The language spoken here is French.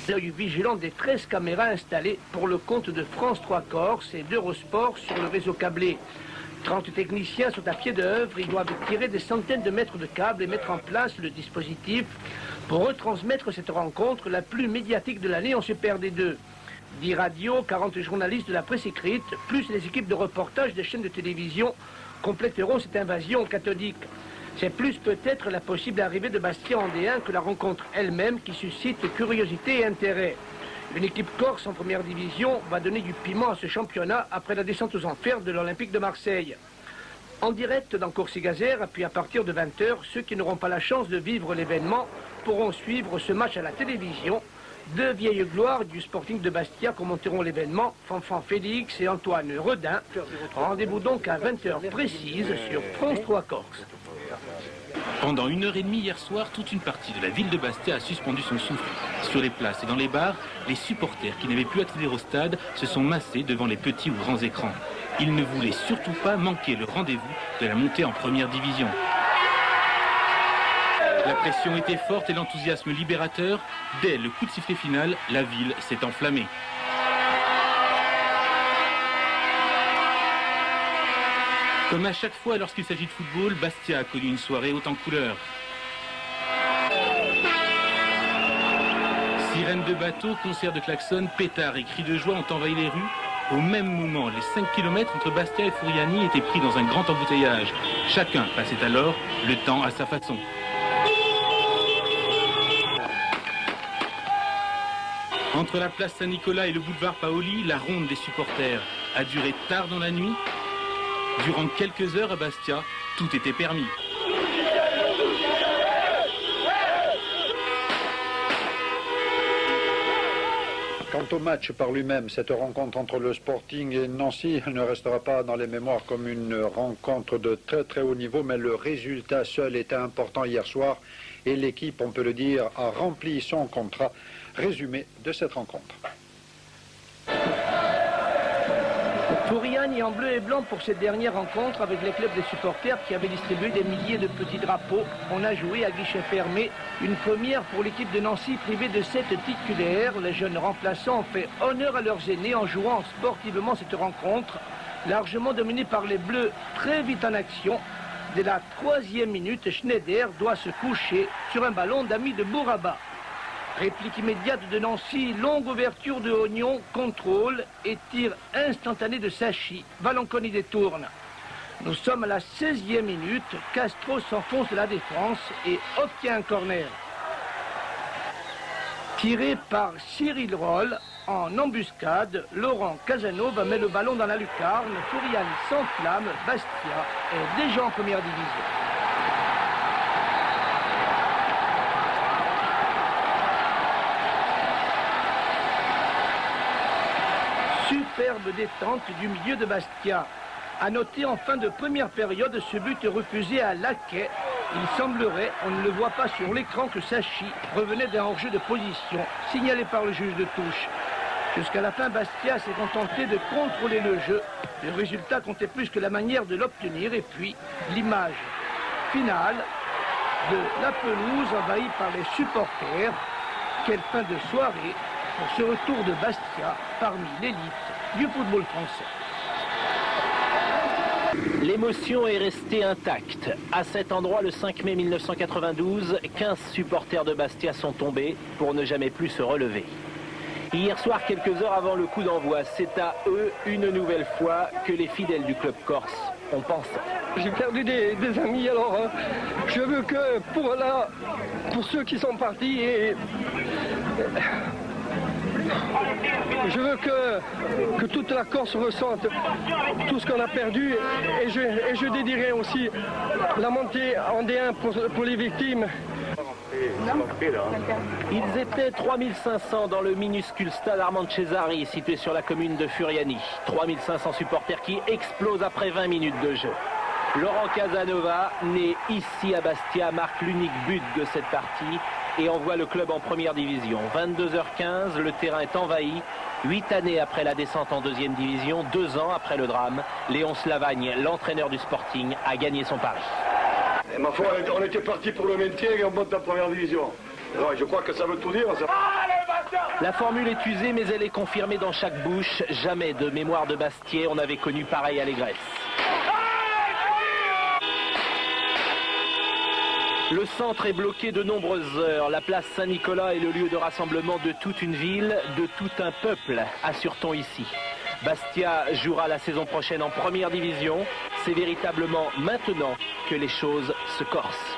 L'œil vigilant des 13 caméras installées pour le compte de France 3 Corse et d'Eurosport sur le réseau câblé. 30 techniciens sont à pied d'œuvre, ils doivent tirer des centaines de mètres de câbles et mettre en place le dispositif pour retransmettre cette rencontre la plus médiatique de l'année en Super D2. 10 radios, 40 journalistes de la presse écrite, plus les équipes de reportage des chaînes de télévision compléteront cette invasion cathodique. C'est plus peut-être la possible arrivée de Bastia en D1 que la rencontre elle-même qui suscite curiosité et intérêt. Une équipe corse en première division va donner du piment à ce championnat après la descente aux enfers de l'Olympique de Marseille. En direct dans Corse et Gazère, puis à partir de 20 h, ceux qui n'auront pas la chance de vivre l'événement pourront suivre ce match à la télévision. Deux vieilles gloires du Sporting de Bastia commenteront l'événement, Fanfan Félix et Antoine Redin. Rendez-vous donc à 20 h précises sur France 3 Corse. Pendant 1h30 hier soir, toute une partie de la ville de Bastia a suspendu son souffle. Sur les places et dans les bars, les supporters qui n'avaient pu accéder au stade se sont massés devant les petits ou grands écrans. Ils ne voulaient surtout pas manquer le rendez-vous de la montée en première division. La pression était forte et l'enthousiasme libérateur. Dès le coup de sifflet final, la ville s'est enflammée. Comme à chaque fois lorsqu'il s'agit de football, Bastia a connu une soirée haute en couleurs. Sirènes de bateaux, concerts de klaxons, pétards et cris de joie ont envahi les rues. Au même moment, les 5 km entre Bastia et Furiani étaient pris dans un grand embouteillage. Chacun passait alors le temps à sa façon. Entre la place Saint-Nicolas et le boulevard Paoli, la ronde des supporters a duré tard dans la nuit. Durant quelques heures à Bastia, tout était permis. Quant au match par lui-même, cette rencontre entre le Sporting et Nancy ne restera pas dans les mémoires comme une rencontre de très très haut niveau, mais le résultat seul était important hier soir et l'équipe, on peut le dire, a rempli son contrat. Résumé de cette rencontre. Furiani en bleu et blanc pour cette dernière rencontre avec les clubs des supporters qui avaient distribué des milliers de petits drapeaux. On a joué à guichet fermé. Une première pour l'équipe de Nancy privée de 7 titulaires. Les jeunes remplaçants ont fait honneur à leurs aînés en jouant sportivement cette rencontre. Largement dominée par les Bleus, très vite en action. Dès la 3e minute, Schneider doit se coucher sur un ballon d'Ami de Bouraba. Réplique immédiate de Nancy, longue ouverture de Oignon, contrôle et tir instantané de Sachi. Valanconi détourne. Nous sommes à la 16e minute. Castro s'enfonce de la défense et obtient un corner. Tiré par Cyril Roll en embuscade, Laurent Casanova met le ballon dans la lucarne. Furiani s'enflamme. Bastia est déjà en première division. Superbe détente du milieu de Bastia. A noter en fin de première période ce but refusé à Laquet. Il semblerait, on ne le voit pas sur l'écran, que Sachi revenait d'un hors-jeu de position signalé par le juge de touche. Jusqu'à la fin, Bastia s'est contenté de contrôler le jeu. Le résultat comptait plus que la manière de l'obtenir et puis l'image finale de la pelouse envahie par les supporters. Quelle fin de soirée pour ce retour de Bastia parmi l'élite du football français. L'émotion est restée intacte. À cet endroit, le 5 mai 1992, 15 supporters de Bastia sont tombés pour ne jamais plus se relever. Hier soir, quelques heures avant le coup d'envoi, c'est à eux, une nouvelle fois, que les fidèles du club corse ont pensé. J'ai perdu des amis, alors je veux que pour ceux qui sont partis, je veux que toute la Corse ressente tout ce qu'on a perdu et je dédierai aussi la montée en D1 pour les victimes. Ils étaient 3500 dans le minuscule stade Armand Cesari situé sur la commune de Furiani. 3500 supporters qui explosent après 20 minutes de jeu. Laurent Casanova, né ici à Bastia, marque l'unique but de cette partie et envoie le club en première division. 22h15, le terrain est envahi. 8 années après la descente en deuxième division, 2 ans après le drame, Léon Slavagne, l'entraîneur du Sporting, a gagné son pari. Et ma foi, on était parti pour le maintien et on monte en première division. Alors, je crois que ça veut tout dire. Ça... Allez, bâtard! La formule est usée, mais elle est confirmée dans chaque bouche. Jamais de mémoire de Bastiais, on avait connu pareille allégresse. Le centre est bloqué de nombreuses heures. La place Saint-Nicolas est le lieu de rassemblement de toute une ville, de tout un peuple, assure-t-on ici. Bastia jouera la saison prochaine en première division. C'est véritablement maintenant que les choses se corsent.